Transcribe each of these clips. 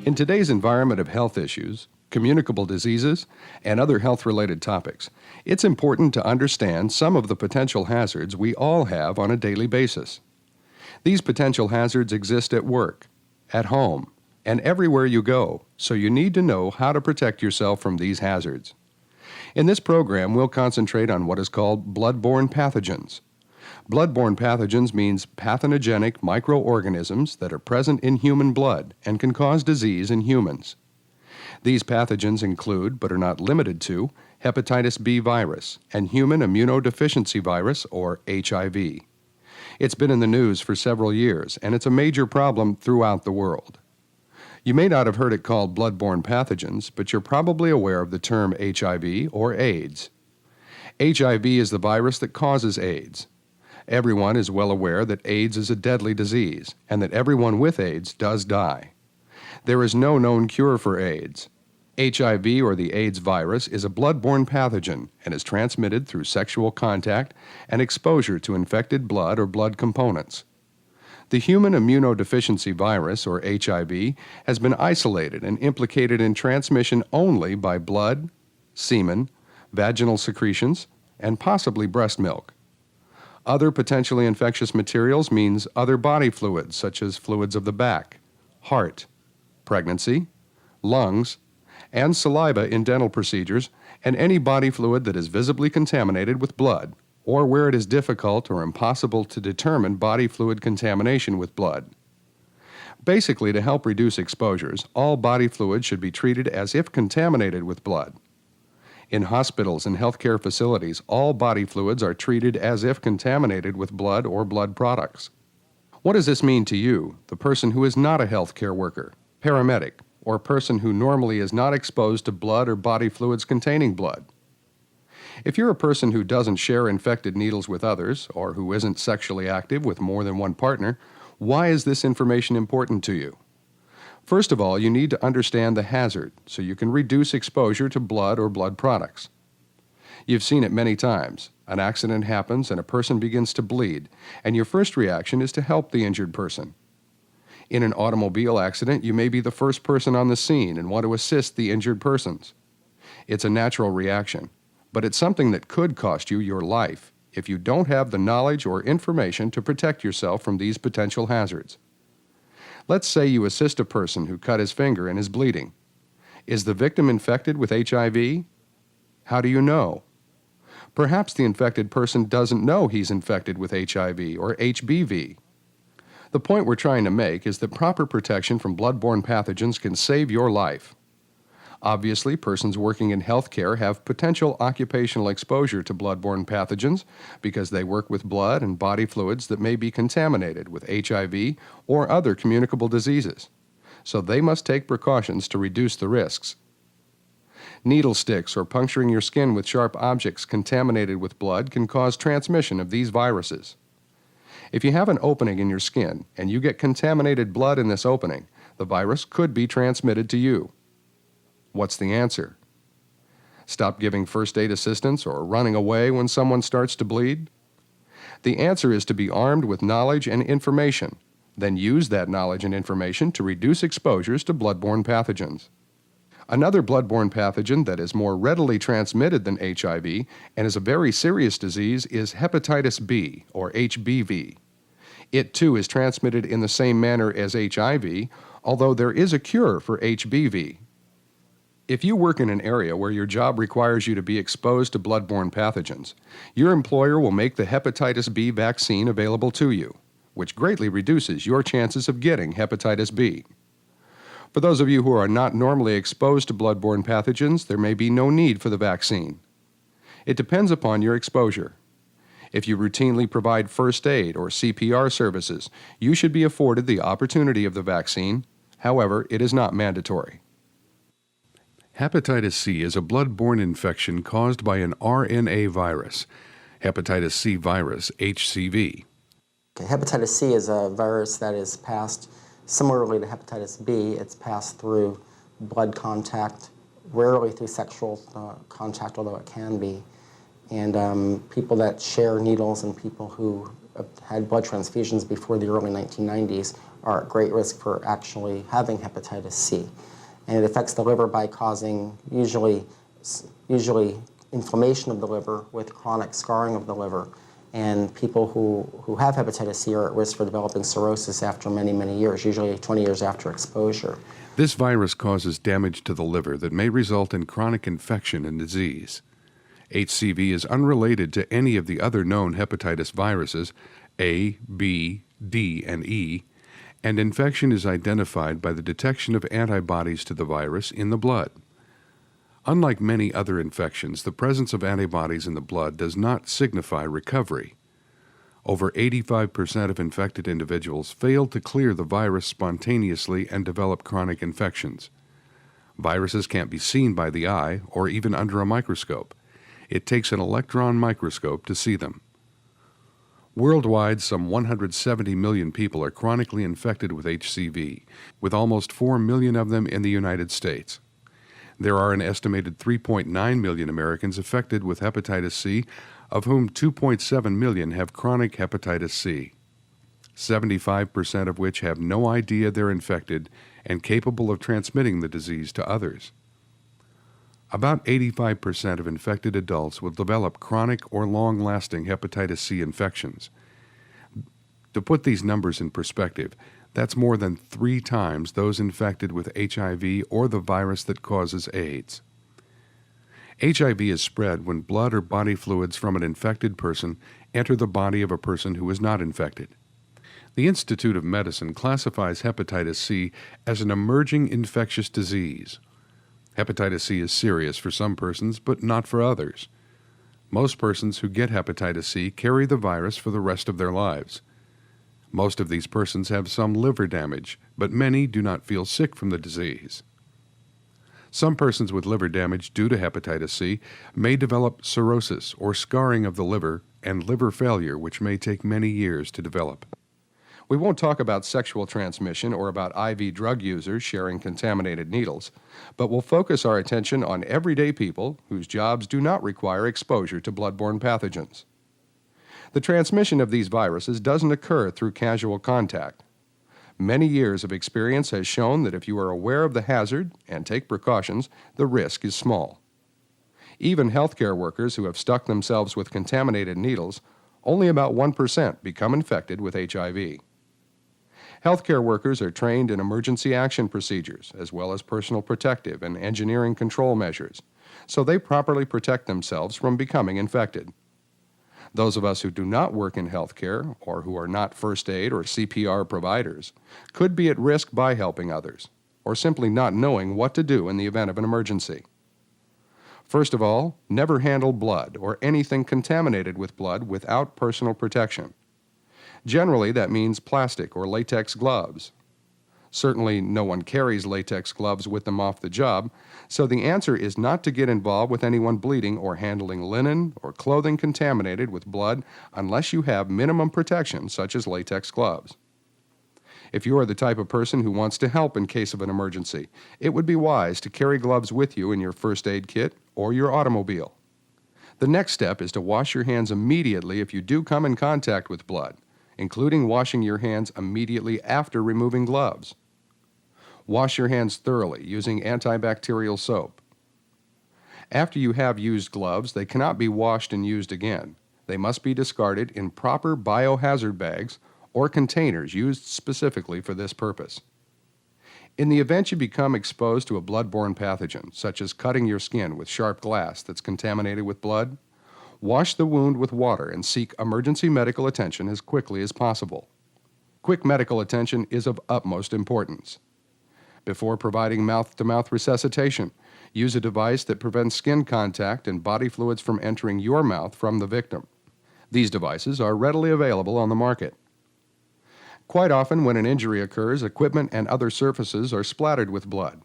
In today's environment of health issues, communicable diseases, and other health-related topics, it's important to understand some of the potential hazards we all have on a daily basis. These potential hazards exist at work, at home, and everywhere you go, so you need to know how to protect yourself from these hazards. In this program, we'll concentrate on what is called bloodborne pathogens. Bloodborne pathogens means pathogenic microorganisms that are present in human blood and can cause disease in humans. These pathogens include, but are not limited to, hepatitis B virus and human immunodeficiency virus, or HIV. It's been in the news for several years, and it's a major problem throughout the world. You may not have heard it called bloodborne pathogens, but you're probably aware of the term HIV or AIDS. HIV is the virus that causes AIDS. Everyone is well aware that AIDS is a deadly disease, and that everyone with AIDS does die. There is no known cure for AIDS. HIV, or the AIDS virus, is a bloodborne pathogen and is transmitted through sexual contact and exposure to infected blood or blood components. The human immunodeficiency virus, or HIV, has been isolated and implicated in transmission only by blood, semen, vaginal secretions, and possibly breast milk. Other potentially infectious materials means other body fluids, such as fluids of the back, heart, pregnancy, lungs, and saliva in dental procedures, and any body fluid that is visibly contaminated with blood, or where it is difficult or impossible to determine body fluid contamination with blood. Basically, to help reduce exposures, all body fluids should be treated as if contaminated with blood. In hospitals and healthcare facilities, all body fluids are treated as if contaminated with blood or blood products. What does this mean to you, the person who is not a healthcare worker, paramedic, or person who normally is not exposed to blood or body fluids containing blood? If you're a person who doesn't share infected needles with others, or who isn't sexually active with more than one partner, why is this information important to you? First of all, you need to understand the hazard so you can reduce exposure to blood or blood products. You've seen it many times. An accident happens and a person begins to bleed, and your first reaction is to help the injured person. In an automobile accident, you may be the first person on the scene and want to assist the injured persons. It's a natural reaction, but it's something that could cost you your life if you don't have the knowledge or information to protect yourself from these potential hazards. Let's say you assist a person who cut his finger and is bleeding. Is the victim infected with HIV? How do you know? Perhaps the infected person doesn't know he's infected with HIV or HBV. The point we're trying to make is that proper protection from bloodborne pathogens can save your life. Obviously, persons working in healthcare have potential occupational exposure to bloodborne pathogens because they work with blood and body fluids that may be contaminated with HIV or other communicable diseases, so they must take precautions to reduce the risks. Needle sticks or puncturing your skin with sharp objects contaminated with blood can cause transmission of these viruses. If you have an opening in your skin and you get contaminated blood in this opening, the virus could be transmitted to you. What's the answer? Stop giving first aid assistance or running away when someone starts to bleed? The answer is to be armed with knowledge and information, then use that knowledge and information to reduce exposures to bloodborne pathogens. Another bloodborne pathogen that is more readily transmitted than HIV and is a very serious disease is hepatitis B, or HBV. It too is transmitted in the same manner as HIV, although there is a cure for HBV. If you work in an area where your job requires you to be exposed to bloodborne pathogens, your employer will make the hepatitis B vaccine available to you, which greatly reduces your chances of getting hepatitis B. For those of you who are not normally exposed to bloodborne pathogens, there may be no need for the vaccine. It depends upon your exposure. If you routinely provide first aid or CPR services, you should be afforded the opportunity of the vaccine. However, it is not mandatory. Hepatitis C is a bloodborne infection caused by an RNA virus, hepatitis C virus, HCV. Hepatitis C is a virus that is passed similarly to hepatitis B. It's passed through blood contact, rarely through sexual contact, although it can be. And people that share needles and people who had blood transfusions before the early 1990s are at great risk for actually having hepatitis C. And it affects the liver by causing usually inflammation of the liver with chronic scarring of the liver. And people who have hepatitis C are at risk for developing cirrhosis after many, many years, usually 20 years after exposure. This virus causes damage to the liver that may result in chronic infection and disease. HCV is unrelated to any of the other known hepatitis viruses, A, B, D, and E, and infection is identified by the detection of antibodies to the virus in the blood. Unlike many other infections, the presence of antibodies in the blood does not signify recovery. Over 85% of infected individuals fail to clear the virus spontaneously and develop chronic infections. Viruses can't be seen by the eye or even under a microscope. It takes an electron microscope to see them. Worldwide, some 170 million people are chronically infected with HCV, with almost 4 million of them in the United States. There are an estimated 3.9 million Americans affected with hepatitis C, of whom 2.7 million have chronic hepatitis C, 75% of which have no idea they're infected and capable of transmitting the disease to others. About 85% of infected adults will develop chronic or long-lasting hepatitis C infections. To put these numbers in perspective, that's more than 3 times those infected with HIV or the virus that causes AIDS. HIV is spread when blood or body fluids from an infected person enter the body of a person who is not infected. The Institute of Medicine classifies hepatitis C as an emerging infectious disease. Hepatitis C is serious for some persons, but not for others. Most persons who get hepatitis C carry the virus for the rest of their lives. Most of these persons have some liver damage, but many do not feel sick from the disease. Some persons with liver damage due to hepatitis C may develop cirrhosis or scarring of the liver and liver failure, which may take many years to develop. We won't talk about sexual transmission or about IV drug users sharing contaminated needles, but we'll focus our attention on everyday people whose jobs do not require exposure to bloodborne pathogens. The transmission of these viruses doesn't occur through casual contact. Many years of experience has shown that if you are aware of the hazard and take precautions, the risk is small. Even healthcare workers who have stuck themselves with contaminated needles, only about 1% become infected with HIV. Healthcare workers are trained in emergency action procedures, as well as personal protective and engineering control measures, so they properly protect themselves from becoming infected. Those of us who do not work in healthcare, or who are not first aid or CPR providers, could be at risk by helping others, or simply not knowing what to do in the event of an emergency. First of all, never handle blood or anything contaminated with blood without personal protection. Generally, that means plastic or latex gloves. Certainly, no one carries latex gloves with them off the job, so the answer is not to get involved with anyone bleeding or handling linen or clothing contaminated with blood unless you have minimum protection, such as latex gloves. If you are the type of person who wants to help in case of an emergency, it would be wise to carry gloves with you in your first aid kit or your automobile. The next step is to wash your hands immediately if you do come in contact with blood, including washing your hands immediately after removing gloves. Wash your hands thoroughly using antibacterial soap. After you have used gloves, they cannot be washed and used again. They must be discarded in proper biohazard bags or containers used specifically for this purpose. In the event you become exposed to a bloodborne pathogen, such as cutting your skin with sharp glass that's contaminated with blood, wash the wound with water and seek emergency medical attention as quickly as possible. Quick medical attention is of utmost importance. Before providing mouth-to-mouth resuscitation, use a device that prevents skin contact and body fluids from entering your mouth from the victim. These devices are readily available on the market. Quite often, when an injury occurs, equipment and other surfaces are splattered with blood.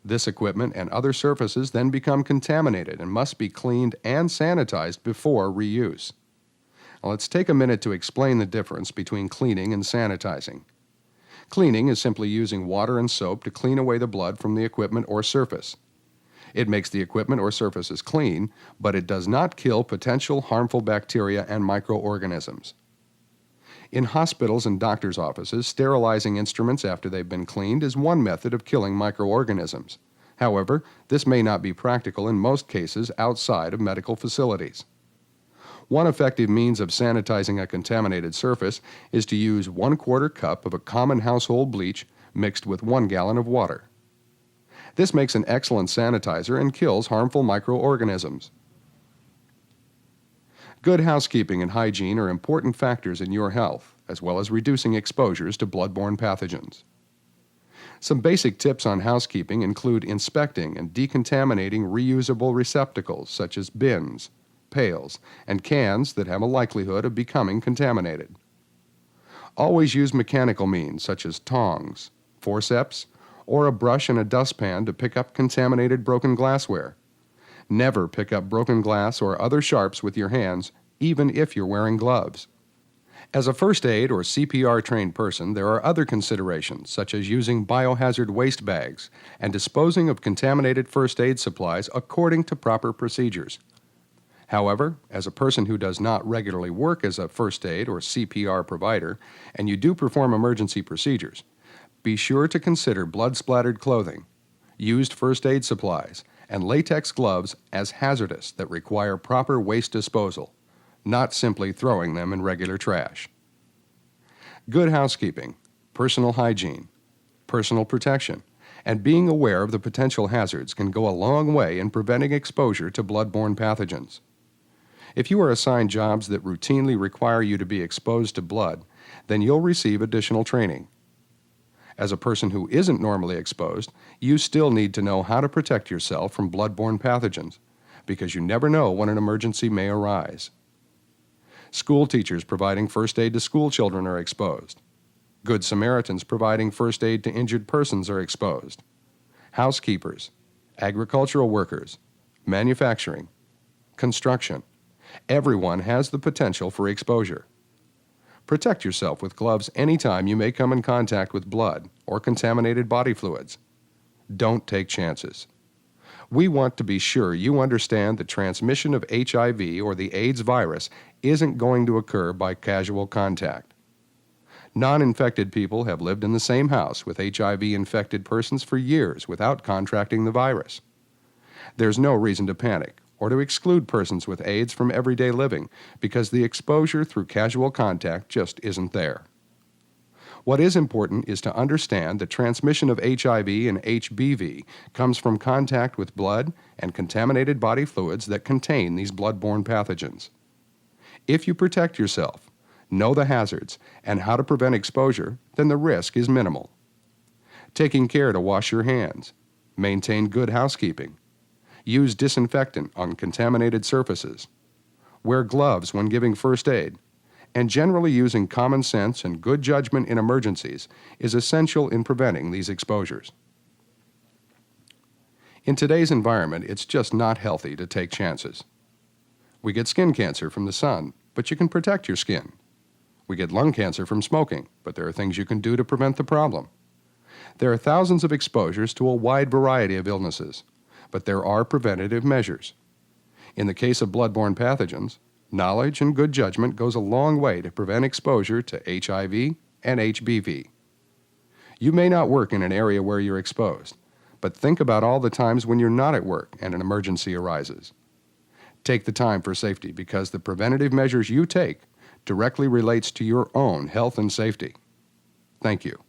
This equipment and other surfaces then become contaminated and must be cleaned and sanitized before reuse. Now, let's take a minute to explain the difference between cleaning and sanitizing. Cleaning is simply using water and soap to clean away the blood from the equipment or surface. It makes the equipment or surfaces clean, but it does not kill potential harmful bacteria and microorganisms. In hospitals and doctors' offices, sterilizing instruments after they've been cleaned is one method of killing microorganisms. However, this may not be practical in most cases outside of medical facilities. One effective means of sanitizing a contaminated surface is to use 1/4 cup of a common household bleach mixed with 1 gallon of water. This makes an excellent sanitizer and kills harmful microorganisms. Good housekeeping and hygiene are important factors in your health, as well as reducing exposures to bloodborne pathogens. Some basic tips on housekeeping include inspecting and decontaminating reusable receptacles such as bins, pails, and cans that have a likelihood of becoming contaminated. Always use mechanical means such as tongs, forceps, or a brush and a dustpan to pick up contaminated broken glassware. Never pick up broken glass or other sharps with your hands, even if you're wearing gloves. As a first aid or CPR trained person, there are other considerations, such as using biohazard waste bags and disposing of contaminated first aid supplies according to proper procedures. However, as a person who does not regularly work as a first aid or CPR provider, and you do perform emergency procedures, be sure to consider blood-splattered clothing, used first aid supplies, and latex gloves as hazardous that require proper waste disposal, not simply throwing them in regular trash. Good housekeeping, personal hygiene, personal protection, and being aware of the potential hazards can go a long way in preventing exposure to bloodborne pathogens. If you are assigned jobs that routinely require you to be exposed to blood, then you'll receive additional training. As a person who isn't normally exposed, you still need to know how to protect yourself from bloodborne pathogens, because you never know when an emergency may arise. School teachers providing first aid to school children are exposed. Good Samaritans providing first aid to injured persons are exposed. Housekeepers, agricultural workers, manufacturing, construction. Everyone has the potential for exposure. Protect yourself with gloves anytime you may come in contact with blood or contaminated body fluids. Don't take chances. We want to be sure you understand the transmission of HIV or the AIDS virus isn't going to occur by casual contact. Non-infected people have lived in the same house with HIV-infected persons for years without contracting the virus. There's no reason to panic or to exclude persons with AIDS from everyday living because the exposure through casual contact just isn't there. What is important is to understand the transmission of HIV and HBV comes from contact with blood and contaminated body fluids that contain these bloodborne pathogens. If you protect yourself, know the hazards, and how to prevent exposure, then the risk is minimal. Taking care to wash your hands, maintain good housekeeping, use disinfectant on contaminated surfaces, wear gloves when giving first aid, and generally using common sense and good judgment in emergencies is essential in preventing these exposures. In today's environment, it's just not healthy to take chances. We get skin cancer from the sun, but you can protect your skin. We get lung cancer from smoking, but there are things you can do to prevent the problem. There are thousands of exposures to a wide variety of illnesses, but there are preventative measures. In the case of bloodborne pathogens, knowledge and good judgment goes a long way to prevent exposure to HIV and HBV. You may not work in an area where you're exposed, but think about all the times when you're not at work and an emergency arises. Take the time for safety because the preventative measures you take directly relates to your own health and safety. Thank you.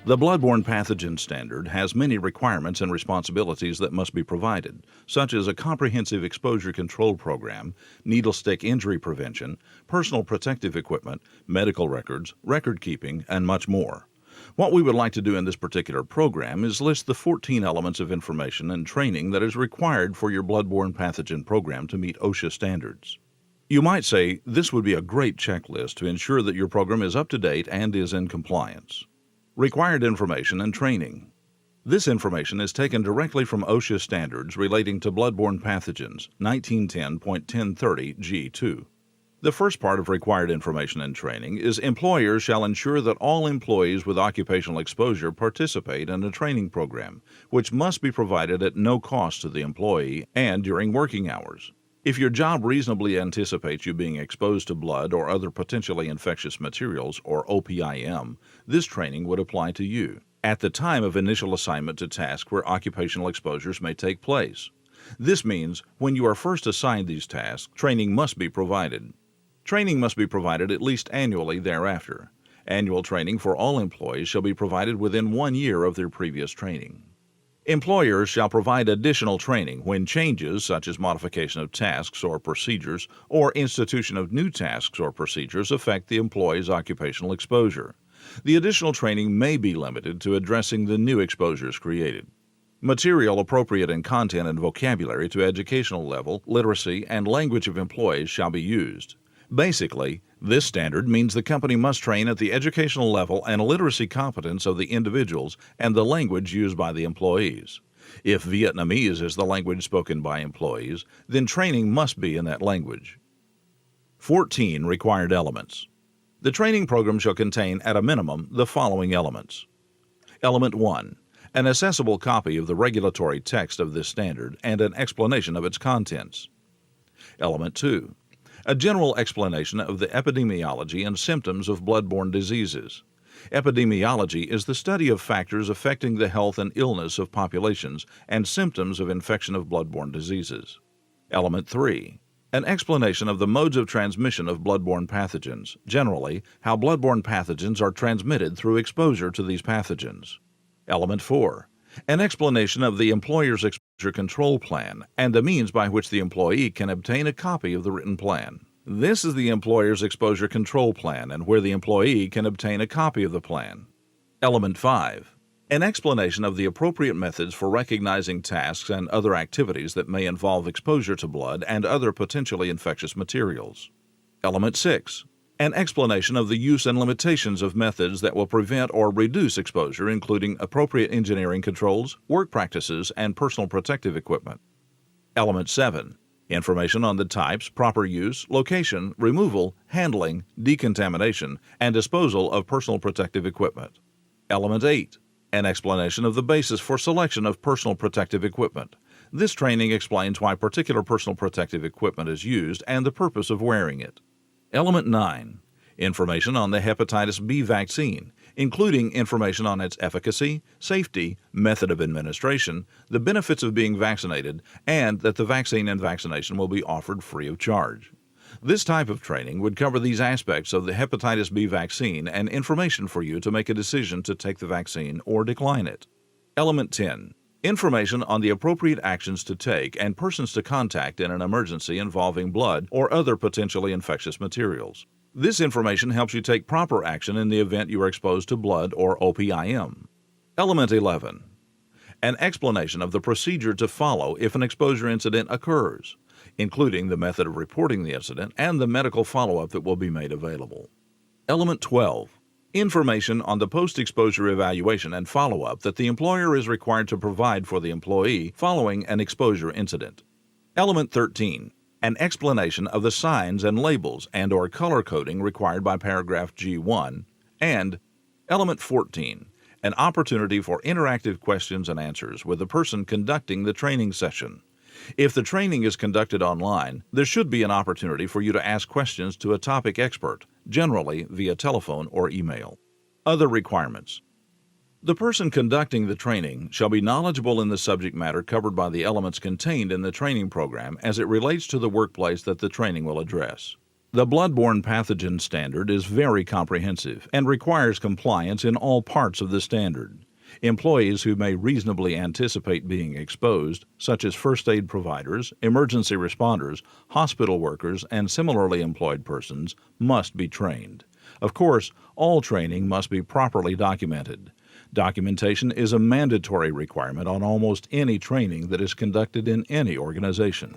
The Bloodborne Pathogen Standard has many requirements and responsibilities that must be provided, such as a comprehensive exposure control program, needle stick injury prevention, personal protective equipment, medical records, record keeping, and much more. What we would like to do in this particular program is list the 14 elements of information and training that is required for your bloodborne pathogen program to meet OSHA standards. You might say this would be a great checklist to ensure that your program is up to date and is in compliance. Required information and training. This information is taken directly from OSHA standards relating to bloodborne pathogens, 1910.1030 G2. The first part of required information and training is employers shall ensure that all employees with occupational exposure participate in a training program, which must be provided at no cost to the employee and during working hours. If your job reasonably anticipates you being exposed to blood or other potentially infectious materials, or OPIM, this training would apply to you at the time of initial assignment to tasks where occupational exposures may take place. This means when you are first assigned these tasks, training must be provided. Training must be provided at least annually thereafter. Annual training for all employees shall be provided within 1 year of their previous training. Employers shall provide additional training when changes such as modification of tasks or procedures or institution of new tasks or procedures affect the employee's occupational exposure. The additional training may be limited to addressing the new exposures created. Material appropriate in content and vocabulary to educational level, literacy, and language of employees shall be used. Basically, this standard means the company must train at the educational level and literacy competence of the individuals and the language used by the employees. If Vietnamese is the language spoken by employees, then training must be in that language. 14 required elements. The training program shall contain, at a minimum, the following elements. Element 1. An accessible copy of the regulatory text of this standard and an explanation of its contents. Element 2. A general explanation of the epidemiology and symptoms of bloodborne diseases. Epidemiology is the study of factors affecting the health and illness of populations and symptoms of infection of bloodborne diseases. Element 3. An explanation of the modes of transmission of bloodborne pathogens, generally, how bloodborne pathogens are transmitted through exposure to these pathogens. Element 4. An explanation of the employer's exposure control plan and the means by which the employee can obtain a copy of the written plan. This is the employer's exposure control plan and where the employee can obtain a copy of the plan. Element 5. An explanation of the appropriate methods for recognizing tasks and other activities that may involve exposure to blood and other potentially infectious materials. Element 6. An explanation of the use and limitations of methods that will prevent or reduce exposure, including appropriate engineering controls, work practices, and personal protective equipment. Element 7. Information on the types, proper use, location, removal, handling, decontamination, and disposal of personal protective equipment. Element 8. An explanation of the basis for selection of personal protective equipment. This training explains why particular personal protective equipment is used and the purpose of wearing it. Element 9. Information on the hepatitis B vaccine, including information on its efficacy, safety, method of administration, the benefits of being vaccinated, and that the vaccine and vaccination will be offered free of charge. This type of training would cover these aspects of the hepatitis B vaccine and information for you to make a decision to take the vaccine or decline it. Element 10. Information on the appropriate actions to take and persons to contact in an emergency involving blood or other potentially infectious materials. This information helps you take proper action in the event you are exposed to blood or OPIM. Element 11. An explanation of the procedure to follow if an exposure incident occurs, including the method of reporting the incident and the medical follow-up that will be made available. Element 12. Information on the post-exposure evaluation and follow-up that the employer is required to provide for the employee following an exposure incident. Element 13. An explanation of the signs and labels and/or color coding required by paragraph G1. And Element 14. An opportunity for interactive questions and answers with the person conducting the training session. If the training is conducted online, there should be an opportunity for you to ask questions to a topic expert, generally via telephone or email. Other requirements. The person conducting the training shall be knowledgeable in the subject matter covered by the elements contained in the training program as it relates to the workplace that the training will address. The Bloodborne Pathogen Standard is very comprehensive and requires compliance in all parts of the standard. Employees who may reasonably anticipate being exposed, such as first aid providers, emergency responders, hospital workers, and similarly employed persons, must be trained. Of course, all training must be properly documented. Documentation is a mandatory requirement on almost any training that is conducted in any organization.